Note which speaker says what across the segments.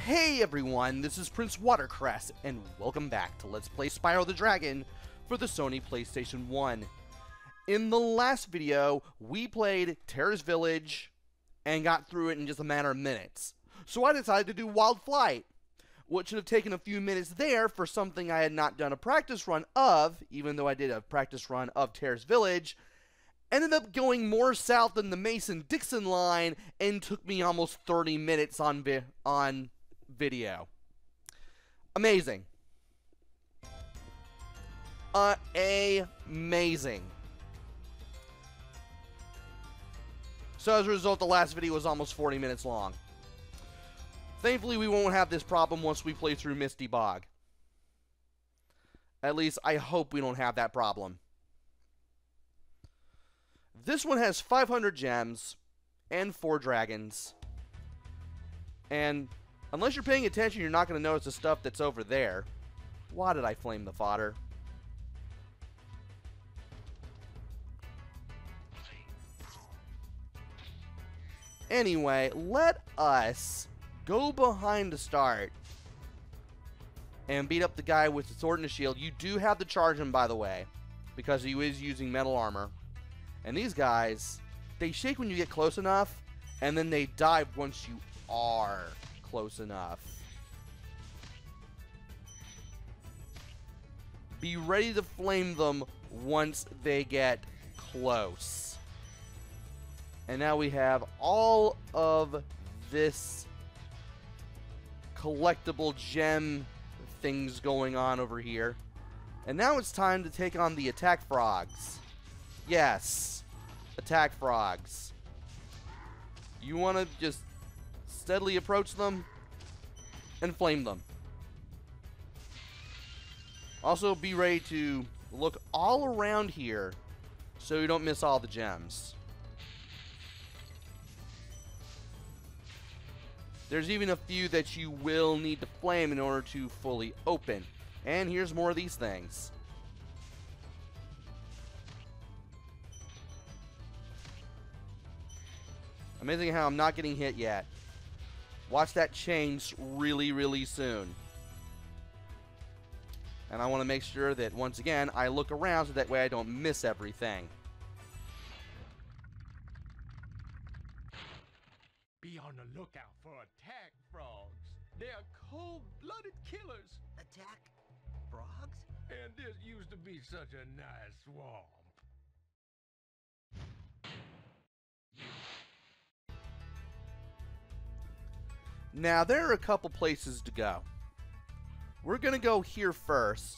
Speaker 1: Hey everyone, this is PrinceWatercress, and welcome back to Let's Play Spyro the Dragon for the Sony PlayStation 1. In the last video, we played Terra's Village and got through it in just a matter of minutes. So I decided to do Wild Flight. What should have taken a few minutes there for something I had not done a practice run of, even though I did a practice run of Terra's Village, ended up going more south than the Mason-Dixon line and took me almost 30 minutes on video. Amazing. Amazing. So as a result, the last video was almost 40 minutes long. Thankfully, we won't have this problem once we play through Misty Bog. At least, I hope we don't have that problem. This one has 500 gems and 4 dragons. And unless you're paying attention, you're not going to notice the stuff that's over there. Why did I flame the fodder? Anyway, let us go behind the start and beat up the guy with the sword and the shield. You do have to charge him, by the way, because he is using metal armor. And these guys, they shake when you get close enough, and then they dive once you are close enough. Be ready to flame them once they get close. And now we have all of this collectible gem things going on over here. And now it's time to take on the attack frogs. Yes, attack frogs. You want to just steadily approach them and flame them. Also, be ready to look all around here so you don't miss all the gems. There's even a few that you will need to flame in order to fully open. And here's more of these things. Amazing how I'm not getting hit yet. Watch that change really, really soon. And I want to make sure that, once again, I look around so that way I don't miss everything.
Speaker 2: Be on the lookout for attack frogs. They're cold-blooded killers.
Speaker 3: Attack frogs?
Speaker 2: And this used to be such a nice swamp.
Speaker 1: Now, there are a couple places to go. We're going to go here first.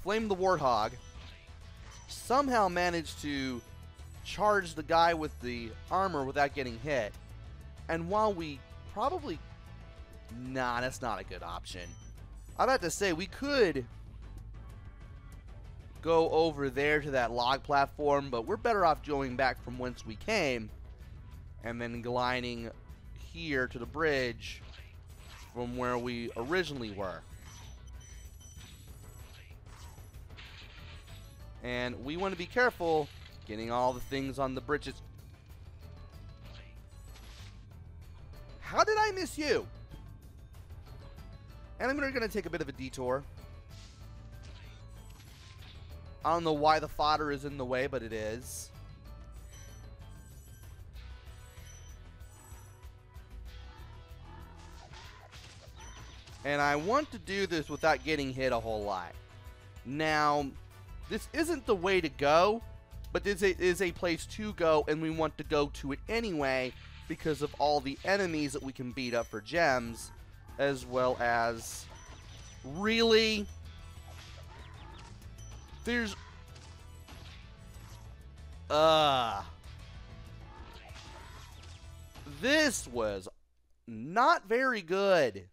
Speaker 1: Flame the warthog. Somehow manage to charge the guy with the armor without getting hit. And while we probably... Nah, that's not a good option. I'm about to say, we could go over there to that log platform, but we're better off going back from whence we came and then gliding here to the bridge from where we originally were. And we want to be careful getting all the things on the bridges. How did I miss you? And I'm going to take a bit of a detour. I don't know why the fodder is in the way, but it is. And I want to do this without getting hit a whole lot. Now, this isn't the way to go, but this is a place to go, and we want to go to it anyway because of all the enemies that we can beat up for gems, as well as... Really? There's... This was not very good.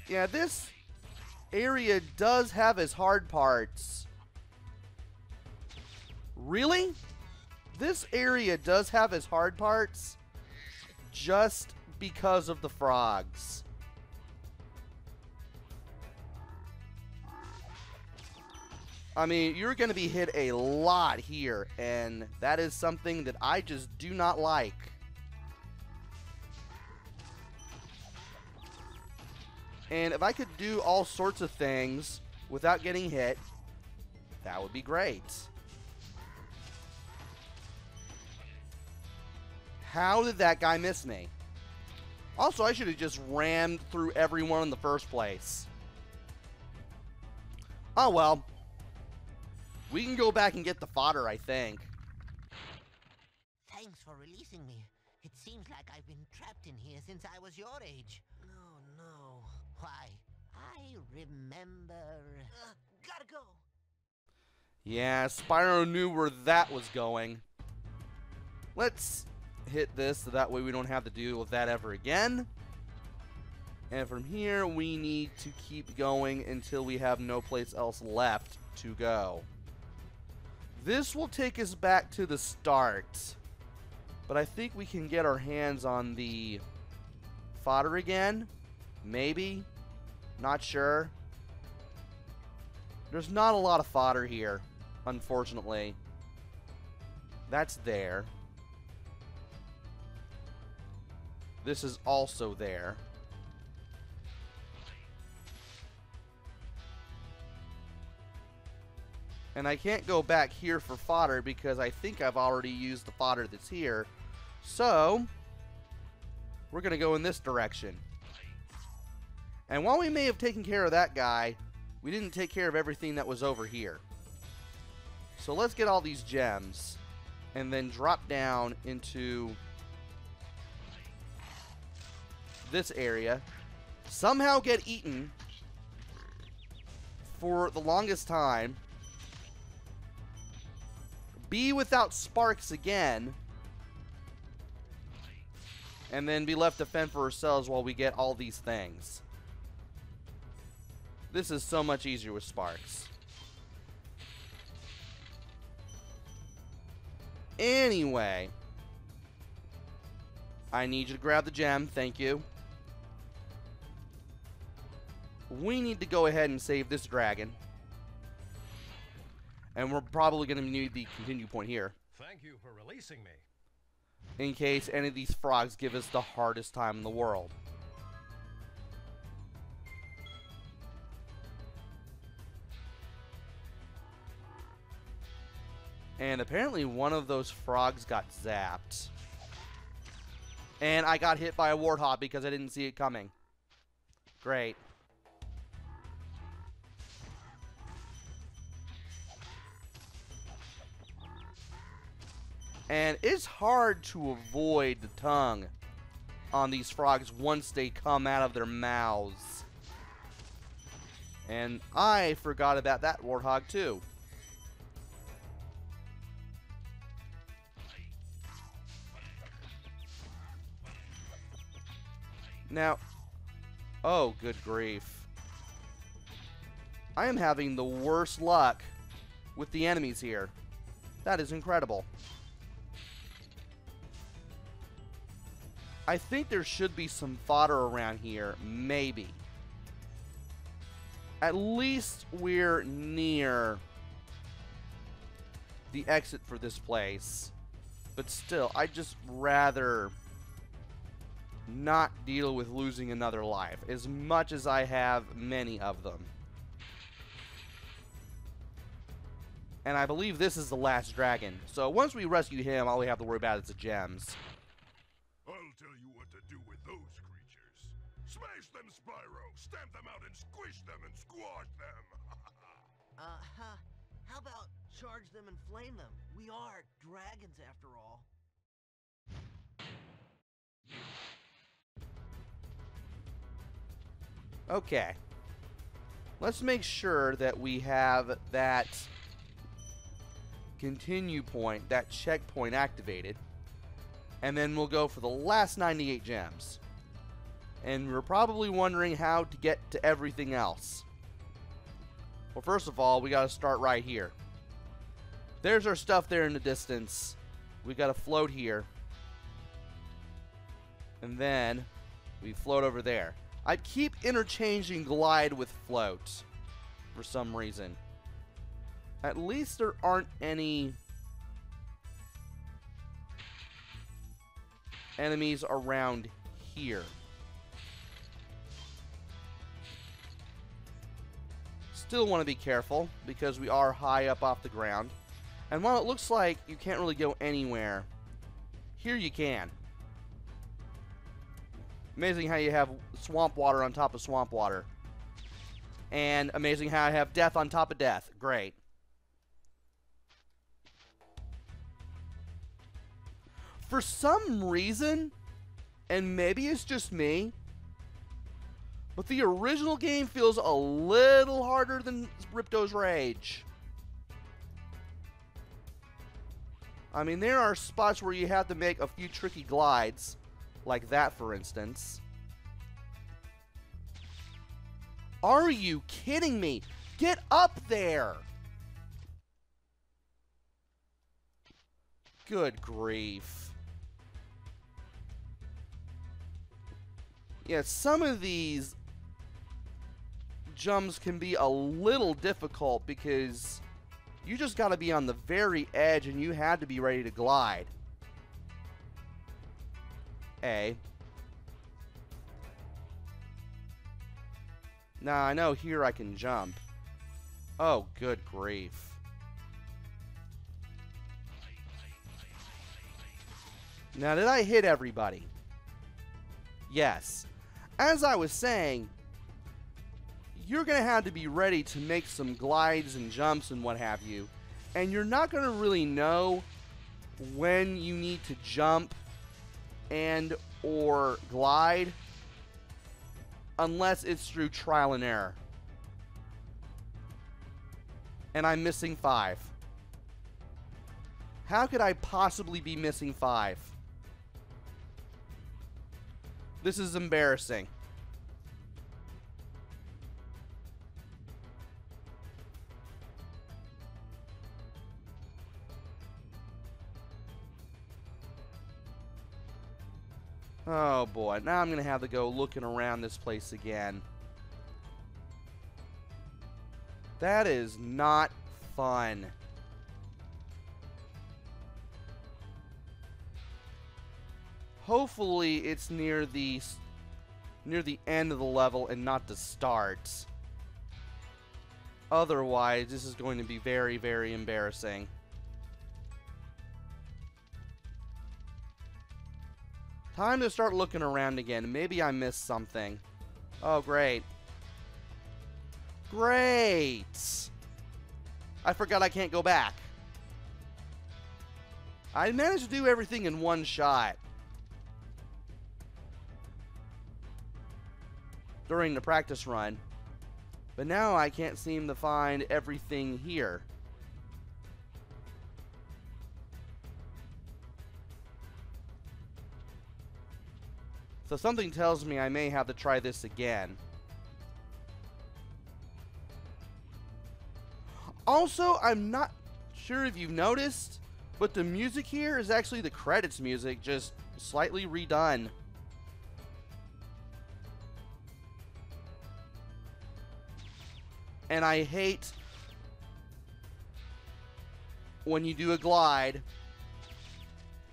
Speaker 1: Yeah, this area does have its hard parts. Really? This area does have its hard parts just because of the frogs. I mean, you're going to be hit a lot here, and that is something that I just do not like. And if I could do all sorts of things without getting hit, that would be great. How did that guy miss me? Also, I should have just rammed through everyone in the first place. Oh well. We can go back and get the fodder, I think.
Speaker 3: Thanks for releasing me. It seems like I've been trapped in here since I was your age. No. Why, I remember... gotta go.
Speaker 1: Yeah, Spyro knew where that was going. Let's hit this so that way we don't have to deal with that ever again. And from here, we need to keep going until we have no place else left to go. This will take us back to the start. But I think we can get our hands on the fodder again. Maybe. Not sure. There's not a lot of fodder here, unfortunately. That's there. This is also there. And I can't go back here for fodder because I think I've already used the fodder that's here. So, we're going to go in this direction. And while we may have taken care of that guy, we didn't take care of everything that was over here. So let's get all these gems and then drop down into this area. Somehow get eaten for the longest time. Be without sparks again. And then be left to fend for ourselves while we get all these things. This is so much easier with sparks. Anyway. I need you to grab the gem. Thank you. We need to go ahead and save this dragon. And we're probably going to need the continue point here.
Speaker 2: Thank you for releasing me.
Speaker 1: In case any of these frogs give us the hardest time in the world. And apparently one of those frogs got zapped. And I got hit by a warthog because I didn't see it coming. Great. And it's hard to avoid the tongue on these frogs once they come out of their mouths. And I forgot about that warthog too. Now, oh, good grief. I am having the worst luck with the enemies here. That is incredible. I think there should be some fodder around here, maybe. At least we're near the exit for this place. But still, I'd just rather not deal with losing another life, as much as I have many of them. And I believe this is the last dragon. So once we rescue him, all we have to worry about is the gems.
Speaker 4: I'll tell you what to do with those creatures. Smash them, Spyro! Stamp them out and squish them and squash them!
Speaker 3: How about charge them and flame them? We are dragons after all.
Speaker 1: Okay. Let's make sure that we have that continue point, that checkpoint activated. And then we'll go for the last 98 gems. And we're probably wondering how to get to everything else. Well, first of all, we got to start right here. There's our stuff there in the distance. We got to float here. And then we float over there. I keep interchanging glide with float for some reason. At least there aren't any enemies around here. Still want to be careful because we are high up off the ground. And while it looks like you can't really go anywhere, here you can. Amazing how you have swamp water on top of swamp water. And amazing how I have death on top of death. Great. For some reason, and maybe it's just me, but the original game feels a little harder than Ripto's Rage. I mean, there are spots where you have to make a few tricky glides, like that, for instance. Are you kidding me? Get up there! Good grief. Yeah, some of these jumps can be a little difficult because you just got to be on the very edge and you had to be ready to glide. Now, I know here I can jump. Oh, good grief. Now, did I hit everybody? Yes. As I was saying, you're going to have to be ready to make some glides and jumps and what have you. And you're not going to really know when you need to jump and or glide unless it's through trial and error. And I'm missing 5. How could I possibly be missing 5? This is embarrassing. Oh boy, now I'm going to have to go looking around this place again. That is not fun. Hopefully it's near the end of the level and not the start. Otherwise, this is going to be very, very embarrassing. Time to start looking around again. Maybe I missed something. Oh, great. Great! I forgot I can't go back. I managed to do everything in one shot during the practice run. But now I can't seem to find everything here. So something tells me I may have to try this again. Also, I'm not sure if you've noticed, but the music here is actually the credits music, just slightly redone. And I hate when you do a glide.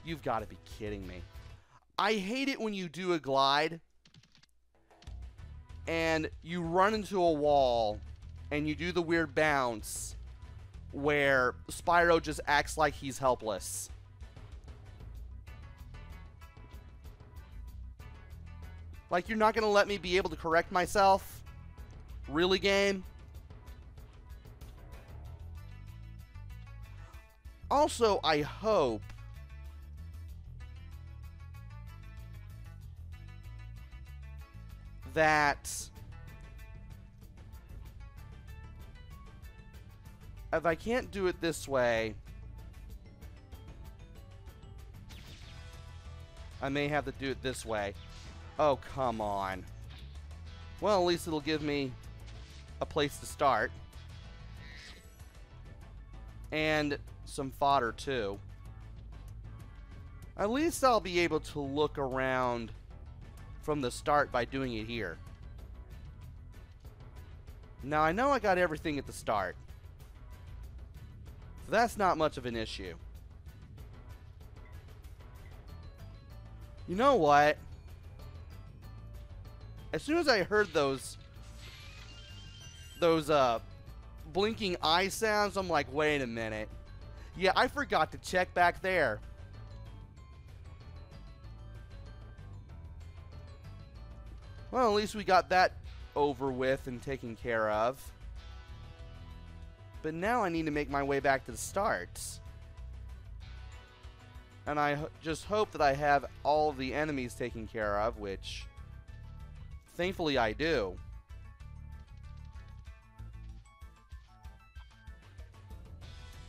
Speaker 1: You've got to be kidding me. I hate it when you do a glide and you run into a wall and you do the weird bounce where Spyro just acts like he's helpless. Like, you're not going to let me be able to correct myself? Really, game? Also, I hope that if I can't do it this way, I may have to do it this way. Oh, come on. Well, at least it'll give me a place to start. And some fodder, too. At least I'll be able to look around from the start by doing it here. Now, I know I got everything at the start. That's not much of an issue. You know what? As soon as I heard those blinking eye sounds, I'm like, wait a minute. Yeah, I forgot to check back there. Well, at least we got that over with and taken care of. But now I need to make my way back to the start. And I just hope that I have all of the enemies taken care of, which thankfully I do.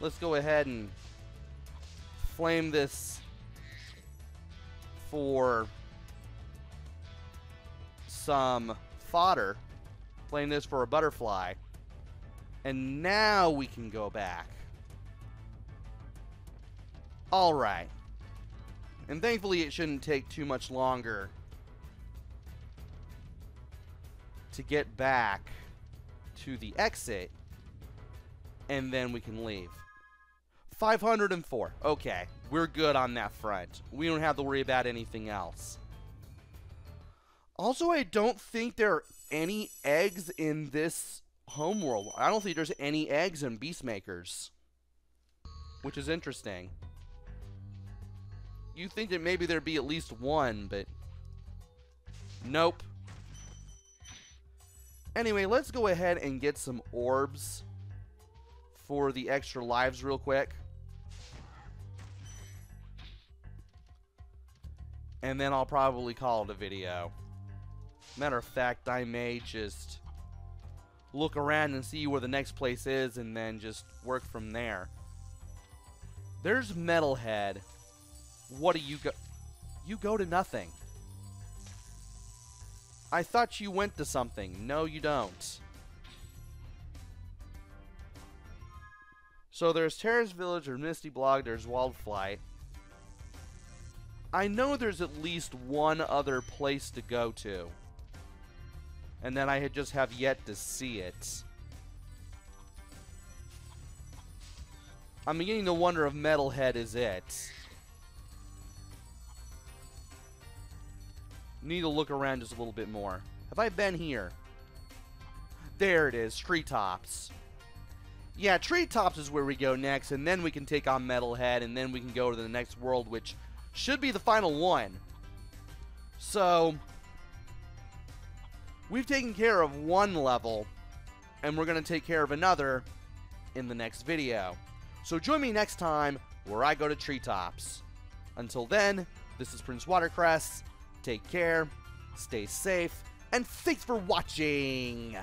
Speaker 1: Let's go ahead and flame this for some fodder. Flame this for a butterfly. And now we can go back. Alright. And thankfully it shouldn't take too much longer to get back to the exit. And then we can leave. 504. Okay. We're good on that front. We don't have to worry about anything else. Also, I don't think there are any eggs in this homeworld. I don't think there's any eggs in Beastmakers. Which is interesting. You'd think that maybe there'd be at least one, but nope. Anyway, let's go ahead and get some orbs for the extra lives real quick. And then I'll probably call it a video. Matter of fact, I may just look around and see where the next place is and then just work from there. There's Metalhead. What do you go? You go to nothing. I thought you went to something. No, you don't. So there's Terrace Village, there's Misty Bog, there's Wildflight. I know there's at least one other place to go to. And then I just have yet to see it. I'm beginning to wonder if Metalhead is it. Need to look around just a little bit more. Have I been here? There it is, Treetops. Yeah, Treetops is where we go next, and then we can take on Metalhead, and then we can go to the next world, which should be the final one. So, we've taken care of one level, and we're going to take care of another in the next video. So join me next time where I go to Treetops. Until then, this is PrinceWatercress. Take care, stay safe, and thanks for watching!